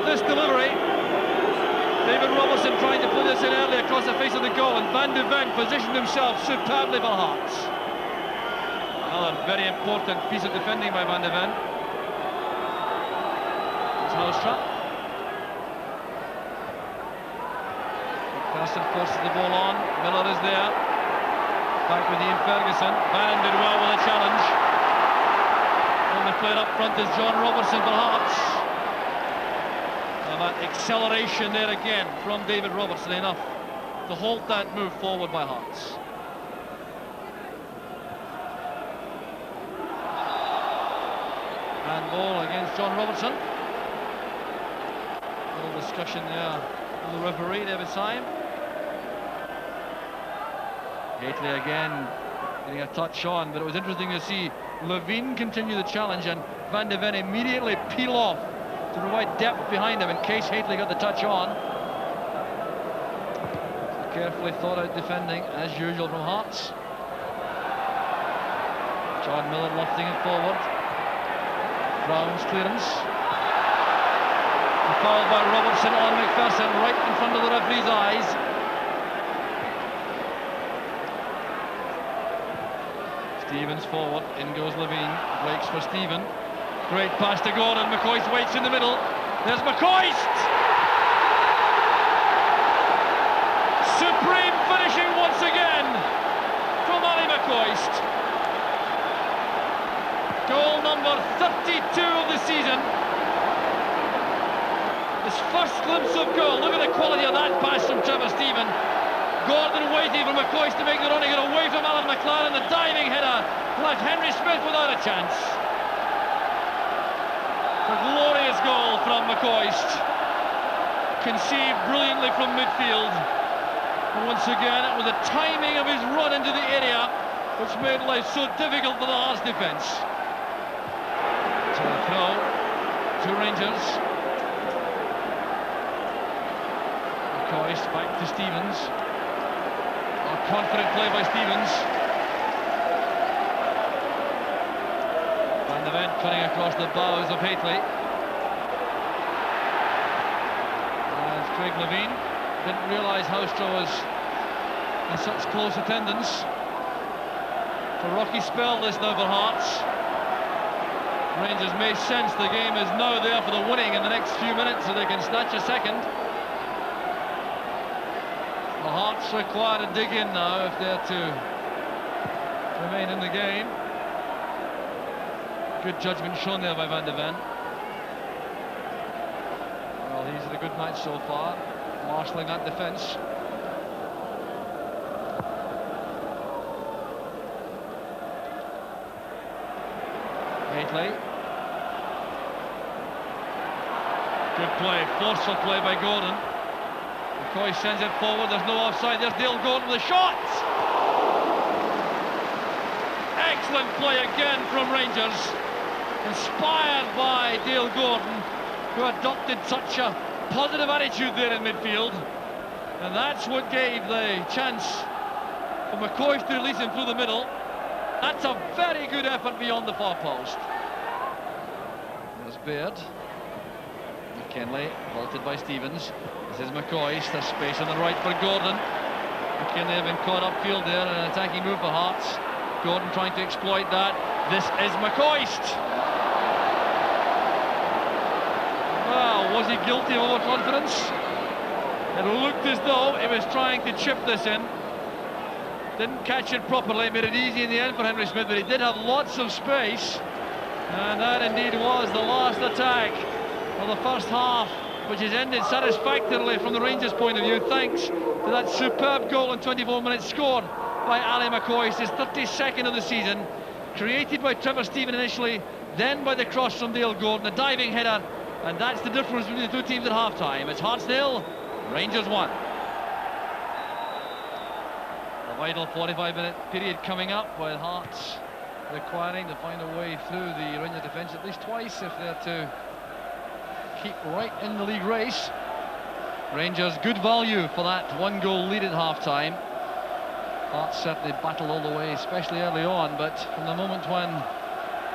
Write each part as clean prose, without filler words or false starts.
with this delivery. David Robertson trying to put this in early across the face of the goal, and Van de Ven positioned himself superbly for Hearts. Another very important piece of defending by Van de Ven. It's Houstra. McPherson forces the ball on. Miller is there. Back with Ian Ferguson. Bannon did well with a challenge. Only played up front is John Robertson for Hearts. And that acceleration there again from David Robertson, enough to halt that move forward by Hearts. Handball against John Robertson. A little discussion there with the referee, David Syme. Gately again getting a touch on, but it was interesting to see Levine continue the challenge and Van de Ven immediately peel off to provide depth behind him in case Hately got the touch on. So carefully thought out defending as usual from Hearts. John Miller lofting it forward. Brown's clearance. The foul by Robertson on McPherson right in front of the referee's eyes. Stevens forward, in goes Levine, breaks for Stephen. Great pass to Gordon, McCoist waits in the middle. There's McCoist! Supreme finishing once again from Ali McCoist. Goal number 32 of the season. His first glimpse of goal. Look at the quality of that pass from Trevor Stephen. Gordon waiting for McCoist to make the run and get away from Alan McLaren. The diving header left Henry Smith without a chance. A glorious goal from McCoist. Conceived brilliantly from midfield. And once again, it was the timing of his run into the area which made life so difficult for the Hearts defence. So a throw to Rangers. McCoist back to Stevens. Confident play by Stevens. Van de Ven cutting across the bows of Hately. As Craig Levine didn't realise Houstra was in such close attendance. It's a rocky spell this now for Hearts. Rangers may sense the game is now there for the winning in the next few minutes so they can snatch a second. The Hearts require to dig in now if they're to remain in the game. Good judgment shown there by Van de Ven. Well, he's had a good match so far, marshalling that defence. Hately. Good play, forceful play by Gordon. McCoy sends it forward, there's no offside, there's Dale Gordon with a shot! Excellent play again from Rangers, inspired by Dale Gordon, who adopted such a positive attitude there in midfield, and that's what gave the chance for McCoy to release him through the middle. That's a very good effort beyond the far post. There's Baird. McKinley, vaulted by Stevens. This is McCoist, there's space on the right for Gordon. McKinley have been caught upfield there in an attacking move for Hearts. Gordon trying to exploit that. This is McCoist. Well, was he guilty of overconfidence? It looked as though he was trying to chip this in. Didn't catch it properly, made it easy in the end for Henry Smith, but he did have lots of space. And that indeed was the last attack of the first half, which has ended satisfactorily from the Rangers' point of view, thanks to that superb goal in 24 minutes scored by Ali McCoist, his 32nd of the season, created by Trevor Stephen initially, then by the cross from Dale Gordon, a diving header, and that's the difference between the two teams at half-time. It's Hearts 0, Rangers 1. The vital 45-minute period coming up, while Hearts requiring to find a way through the Rangers defence at least twice if they're to keep right in the league race. Rangers good value for that one-goal lead at half-time. Hearts certainly battled all the way, especially early on, but from the moment when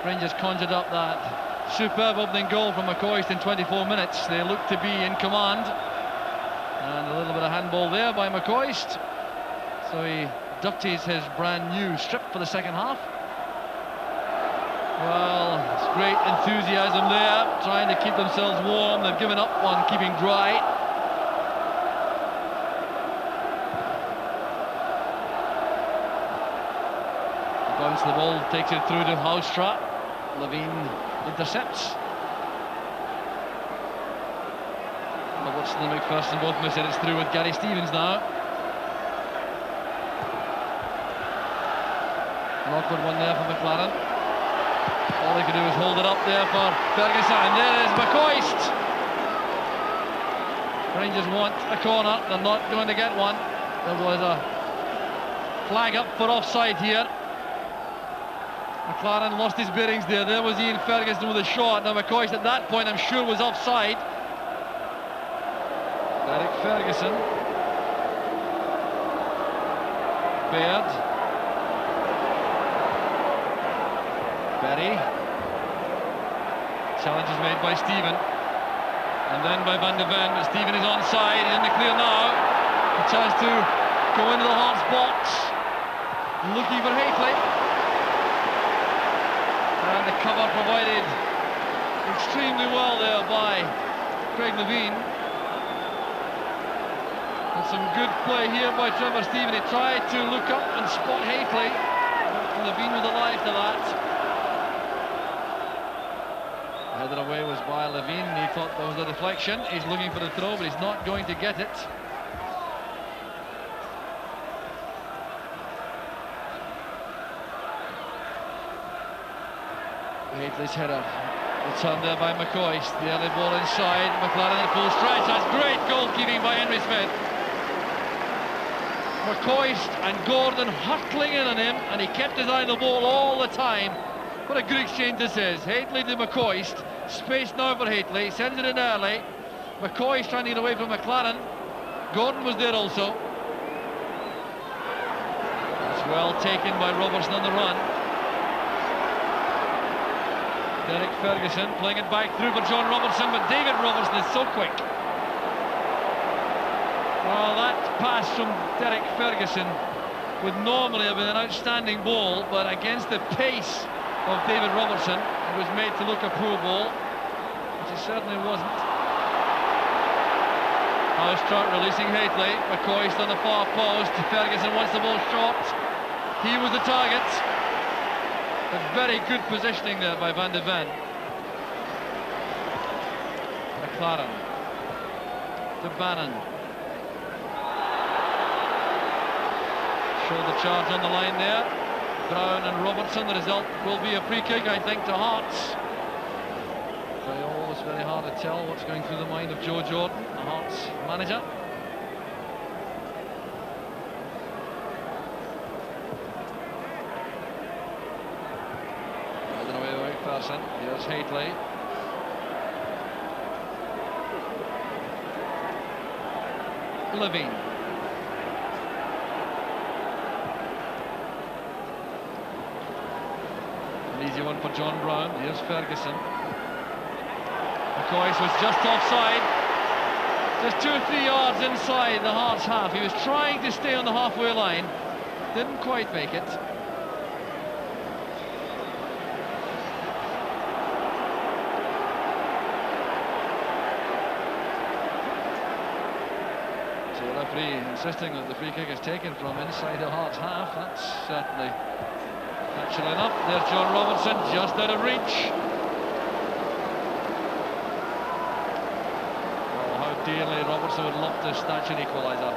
Rangers conjured up that superb opening goal from McCoist in 24 minutes. They look to be in command. And a little bit of handball there by McCoist. So he ducties his brand new strip for the second half. Well, it's great enthusiasm there, trying to keep themselves warm. They've given up on keeping dry. Bounce the ball, takes it through to Haustra. Levine intercepts. Robertson and McPherson both miss it. It's through with Gary Stevens now. An awkward one there for McLaren. All he can do is hold it up there for Ferguson. And there is McCoist. Rangers want a corner. They're not going to get one. There was a flag up for offside here. McLaren lost his bearings there. There was Ian Ferguson with a shot. Now McCoist at that point, I'm sure, was offside. Derek Ferguson. Baird. Berry. Challenge is made by Stephen. And then by Van de Ven, but Stephen is onside. He's in the clear now. A chance to go into the Hearts box. Looking for Hateley. And the cover provided extremely well there by Craig Levein. And some good play here by Trevor Stephen. He tried to look up and spot Hateley. Levein was alive to that. Headed away was by Levein. He thought that was a deflection. He's looking for the throw, but he's not going to get it. Hateley's header. Returned there by McCoist. The early ball inside. McLaren at full stretch. That's great goalkeeping by Henry Smith. McCoist and Gordon hurtling in on him, and he kept his eye on the ball all the time. What a good exchange this is. Hateley to McCoist. Space now for Hateley. Sends it in early. McCoist trying to get away from McLaren. Gordon was there also. That's well taken by Robertson on the run. Derek Ferguson playing it back through for John Robertson, but David Robertson is so quick. Well, that pass from Derek Ferguson would normally have been an outstanding ball, but against the pace of David Robertson, it was made to look a poor ball, which it certainly wasn't. Haustra releasing Hateley. McCoist on the far post. Ferguson wants the ball short. He was the target. A very good positioning there by Van de Ven. McLaren to Bannon. Shoulder charge on the line there. Brown and Robertson. The result will be a free kick, I think, to Hearts. Always very hard to tell what's going through the mind of Joe Jordan, the Hearts manager. McPherson. Here's Hateley. Levein. An easy one for John Brown. Here's Ferguson. McCoist was just offside. Just 2 or 3 yards inside the Hearts half. He was trying to stay on the halfway line. Didn't quite make it. Insisting that the free kick is taken from inside the Hearts half. That's certainly natural enough. There's John Robertson, just out of reach. Oh, how dearly Robertson would love to snatch an equaliser.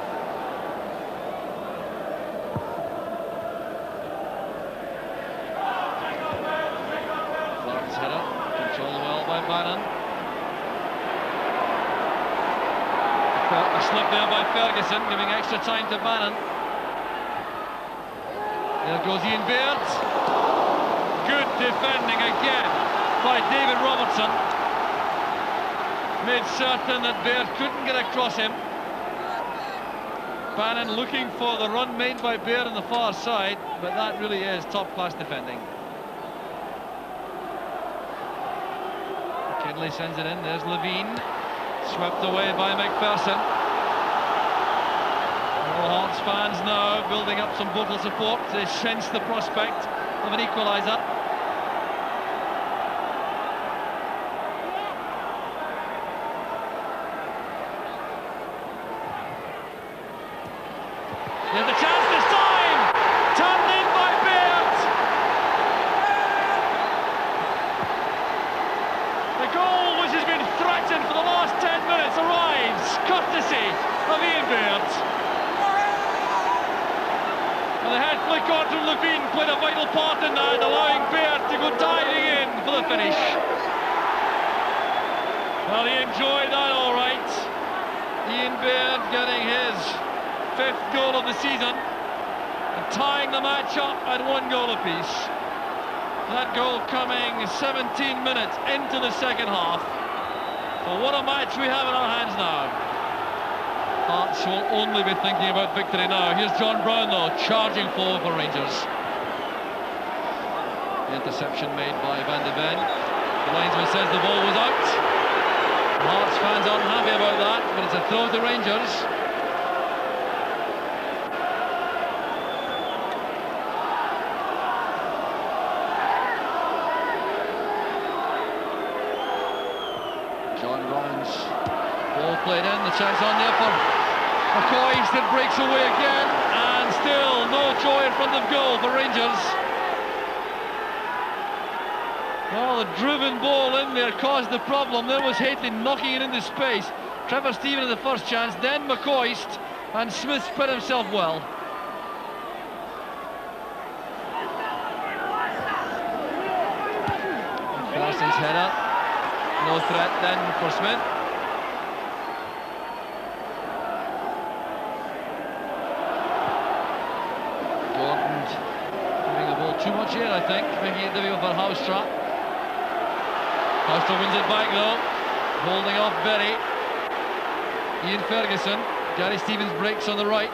Clark's header, controlled well by Bannon. A slip there by Ferguson, giving extra time to Bannon. There goes Ian Baird. Good defending again by David Robertson. Made certain that Baird couldn't get across him. Bannon looking for the run made by Baird on the far side, but that really is top-class defending. Finlay sends it in. There's Levine. Swept away by McPherson. All Hearts fans now building up some vocal support. They sense the prospect of an equaliser. There's the chance this time! Turned in by Baird! The goal which has been threatened for the last 10 minutes arrives, courtesy of Ian Baird. And the head flick on from Levine played a vital part in that, allowing Baird to go diving in for the finish. Well, he enjoyed that all right. Ian Baird getting his 5th goal of the season and tying the match up at 1 goal apiece. That goal coming 17 minutes into the second half. So what a match we have in our hands now. Hearts will only be thinking about victory now. Here's John Brown though, charging forward for Rangers. The interception made by Van de Ven. The linesman says the ball was out. The Hearts fans aren't happy about that, but it's a throw to Rangers. John Brown's ball played in, the chance on there for McCoist, it breaks away again, and still no joy in front of goal for Rangers. Well, the driven ball in there caused the problem. There was Hateley knocking it into space. Trevor Stephen in the first chance, then McCoist, and Smith spread himself well. Carson's header. No threat then for Smith. Gordon giving the ball too much here, I think, making it difficult for Haustra. Haustra wins it back though, holding off Berry. Ian Ferguson. Gary Stevens breaks on the right.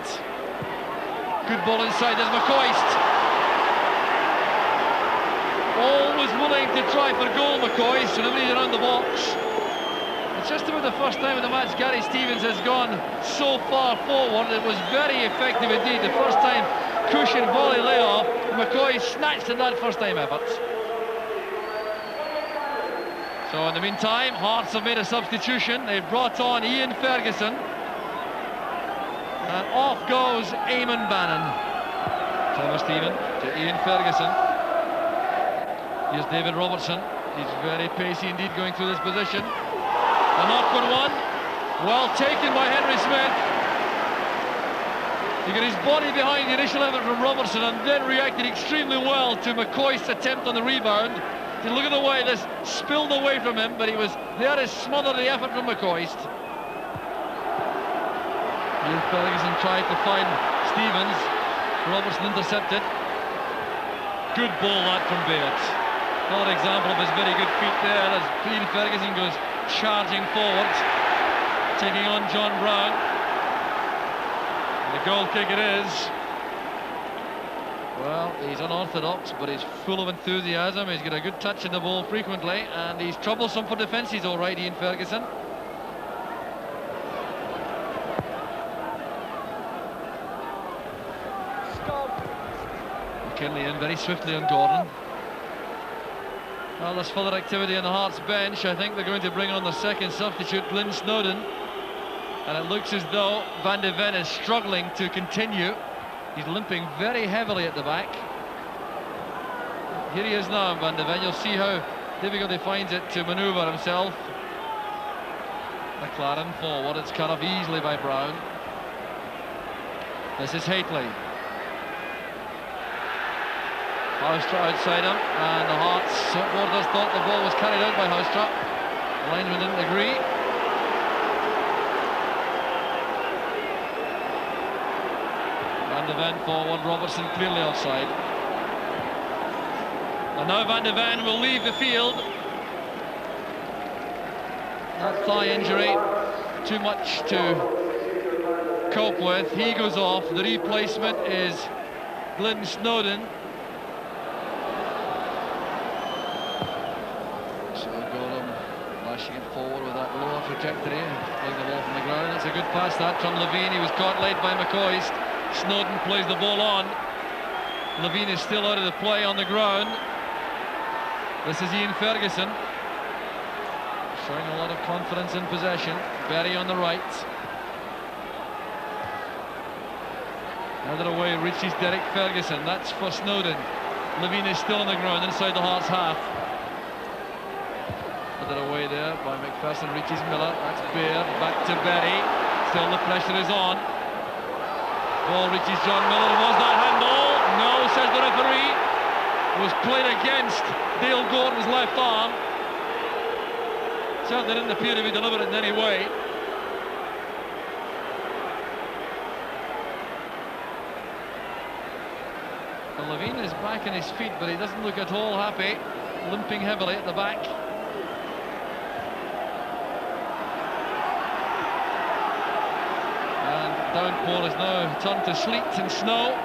Good ball inside, there's McCoist. Always willing to try for goal, McCoist, whenever he's around the box. It's just about the first time in the match Gary Stevens has gone so far forward. It was very effective indeed. The first time cushion volley layoff, McCoy snatched at that first time effort. So in the meantime, Hearts have made a substitution. They've brought on Ian Ferguson. And off goes Eamon Bannon. Trevor Stephen to Ian Ferguson. Here's David Robertson. He's very pacey indeed going through this position. An awkward one. Well taken by Henry Smith. He got his body behind the initial effort from Robertson and then reacted extremely well to McCoist's attempt on the rebound. To look at the way this spilled away from him, but he was there to smother the effort from McCoist. Ian Ferguson tried to find Stevens. Robertson intercepted. Good ball that from Baird. Another example of his very good feet there as Ian Ferguson goes charging forward, taking on John Brown. And the goal kick it is. Well, he's unorthodox, but he's full of enthusiasm. He's got a good touch in the ball frequently, and he's troublesome for defence. He's all right, Ian Ferguson. McKinley in very swiftly on Gordon. Well, there's further activity on the Hearts bench. I think they're going to bring on the second substitute, Glyn Snowden. And it looks as though Van de Ven is struggling to continue. He's limping very heavily at the back. Here he is now, Van de Ven. You'll see how difficult he finds it to manoeuvre himself. McLaren forward. It's cut off easily by Brown. This is Hateley. Haustra outside him, and the Hearts supporters thought the ball was carried out by Haustra. The linesman didn't agree. Van de Ven forward, Robertson clearly offside. And now Van de Ven will leave the field. That thigh injury, too much to cope with. He goes off. The replacement is Glyn Snowden. forward with that lower trajectory, playing the ball from the ground. That's a good pass that from Levine. He was caught late by McCoist. Snowden plays the ball on. Levine is still out of the play on the ground. This is Ian Ferguson, showing a lot of confidence in possession. Berry on the right. Another away reaches Derek Ferguson. That's for Snowden. Levine is still on the ground inside the Hearts half. Another away there by McPherson. Reaches Miller. That's Bear. Back to Berry. Still the pressure is on. Ball reaches John Miller. Was that handball? No, says the referee. It was played against Dale Gordon's left arm. Certainly didn't appear to be deliberate in any way. Well, Levine is back on his feet, but he doesn't look at all happy, limping heavily at the back. And downpour is now turned to sleet and snow.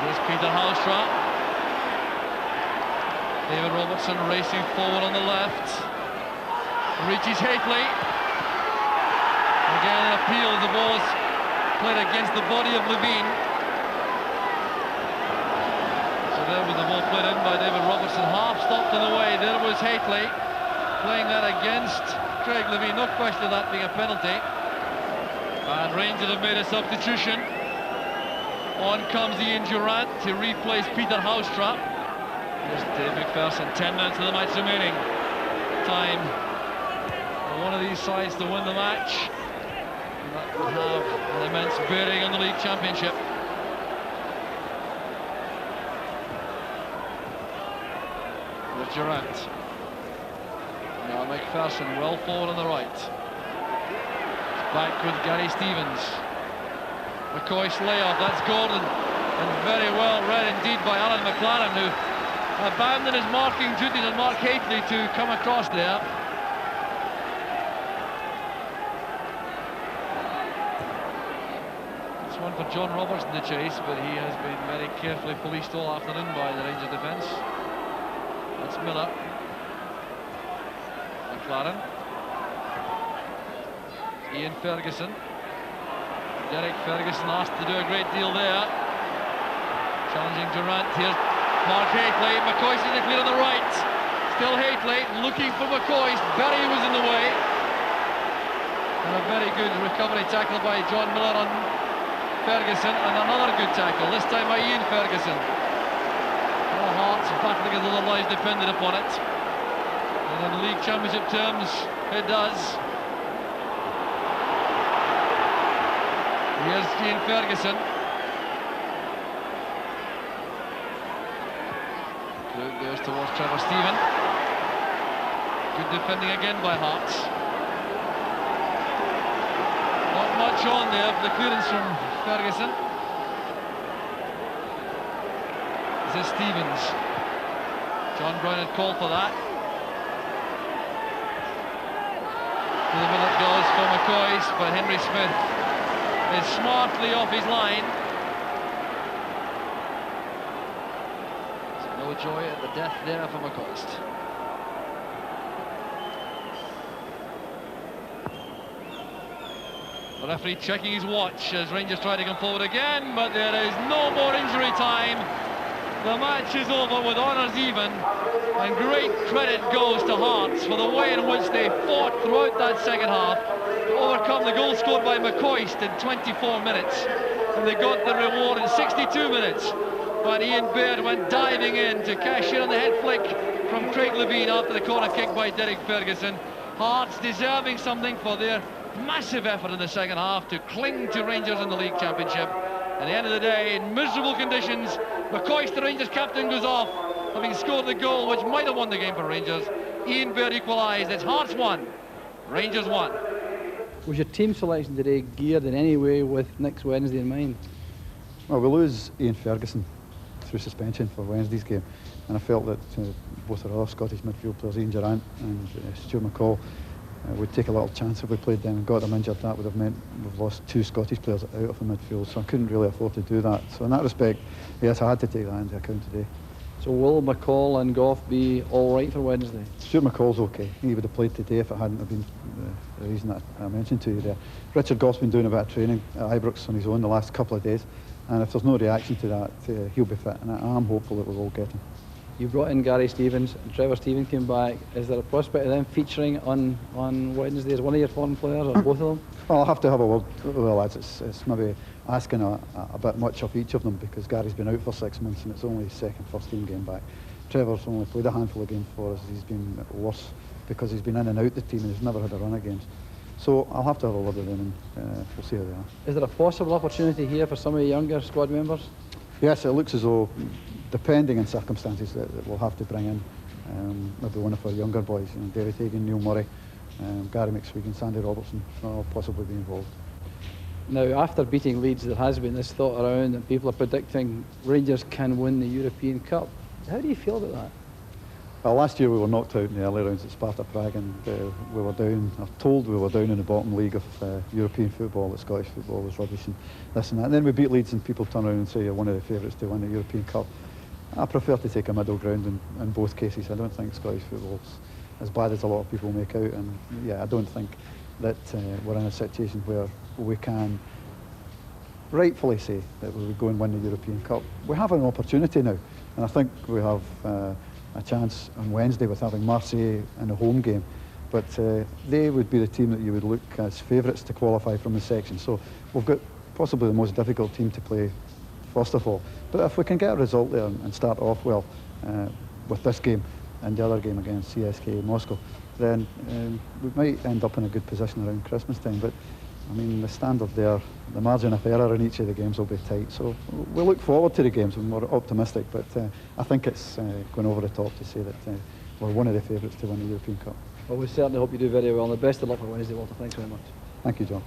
Here's Peter Haustra. David Robertson racing forward on the left. Reaches Hateley. Again an appeal, the ball is played against the body of Levine. So there was the ball played in by David Robertson, half stopped on the way. There was Hateley playing that against Craig Levine, no question of that being a penalty. And Rangers have made a substitution. On comes Ian Durrant to replace Peter Haustra. There's Dave McPherson, 10 minutes of the match remaining. Time for one of these sides to win the match. That will have an immense bearing on the league championship. With Durrant. Now McPherson well forward on the right. Back with Gary Stevens. McCoy's layoff, that's Gordon. And very well read indeed by Alan McLaren, who abandoned his marking duties on Mark Hateley to come across there. One for John Roberts in the chase, but he has been very carefully policed all afternoon by the Rangers defence. That's Miller. McLaren. Ian Ferguson. Derek Ferguson asked to do a great deal there. Challenging Durrant. Here's Mark Hateley. McCoist in the clear on the right. Still Hateley looking for McCoist. Berry was in the way. And a very good recovery tackle by John Miller on Ferguson, and another good tackle, this time by Ian Ferguson. All Hearts battling as though their lives depended upon it. And in league championship terms, it does. Here's Ian Ferguson. Good goes towards Trevor Stephen. Good defending again by Hearts. Not much on there for the clearance from Ferguson. This is Stevens. John Brown had called for that. To the middle it goes for McCoist, but Henry Smith is smartly off his line. So no joy at the death there for McCoist. The referee checking his watch as Rangers try to come forward again, but there is no more injury time. The match is over with honours even, and great credit goes to Hearts for the way in which they fought throughout that second half to overcome the goal scored by McCoist in 24 minutes. And they got the reward in 62 minutes when Ian Baird went diving in to cash in on the head flick from Craig Levine after the corner kick by Derek Ferguson. Hearts deserving something for their massive effort in the second half to cling to Rangers in the league championship. At the end of the day, in miserable conditions, McCoist, the Rangers captain, goes off, having scored the goal which might have won the game for Rangers. Ian Baird equalised. It's Hearts 1, Rangers 1. Was your team selection today geared in any way with next Wednesday in mind? Well, we lose Ian Ferguson through suspension for Wednesday's game, and I felt that both our other Scottish midfield players, Ian Durrant and Stuart McCall, would take a little chance if we played them and got them injured. That would have meant we've lost two Scottish players out of the midfield, so I couldn't really afford to do that. So in that respect, yes, I had to take that into account today. So will McCall and Goff be all right for Wednesday? Stuart McCall's okay. He would have played today if it hadn't have been the reason that I mentioned to you there. Richard Goff's been doing a bit of training at Ibrox on his own the last couple of days, and if there's no reaction to that, he'll be fit, and I'm hopeful that we will get him. You brought in Gary Stevens, and Trevor Steven came back. Is there a prospect of them featuring on Wednesday as one of your foreign players, or both of them? Well, I'll have to have a word with the lads. It's maybe asking a bit much of each of them, because Gary's been out for 6 months and it's only his second first team game back. Trevor's only played a handful of games for us. He's been worse because he's been in and out the team and he's never had a run of games. So I'll have to have a word with them, and we'll see how they are. Is there a possible opportunity here for some of the younger squad members? Yes, it looks as though, depending on circumstances, that we'll have to bring in maybe one of our younger boys, David Hagan, Neil Murray, Gary McSwegan, Sandy Robertson, will possibly be involved. Now, after beating Leeds, there has been this thought around that people are predicting Rangers can win the European Cup. How do you feel about that? Well, last year we were knocked out in the early rounds at Sparta Prague, and we were down, or told we were down in the bottom league of European football, that Scottish football was rubbish and this and that. And then we beat Leeds and people turn around and say you're one of the favourites to win the European Cup. I prefer to take a middle ground in both cases. I don't think Scottish football's as bad as a lot of people make out, and yeah, I don't think that we're in a situation where we can rightfully say that we would go and win the European Cup. We have an opportunity now, and I think we have a chance on Wednesday with having Marseille in a home game, but they would be the team that you would look as favourites to qualify from the section. So we've got possibly the most difficult team to play first of all, but if we can get a result there and start off well with this game and the other game against CSKA Moscow, then we might end up in a good position around Christmas time. But I mean, the standard there, the margin of error in each of the games will be tight. So we'll look forward to the games and we're optimistic, but I think it's going over the top to say that we're one of the favourites to win the European Cup. Well, we certainly hope you do very well, and the best of luck for Wednesday, Walter. Thanks very much. Thank you, John.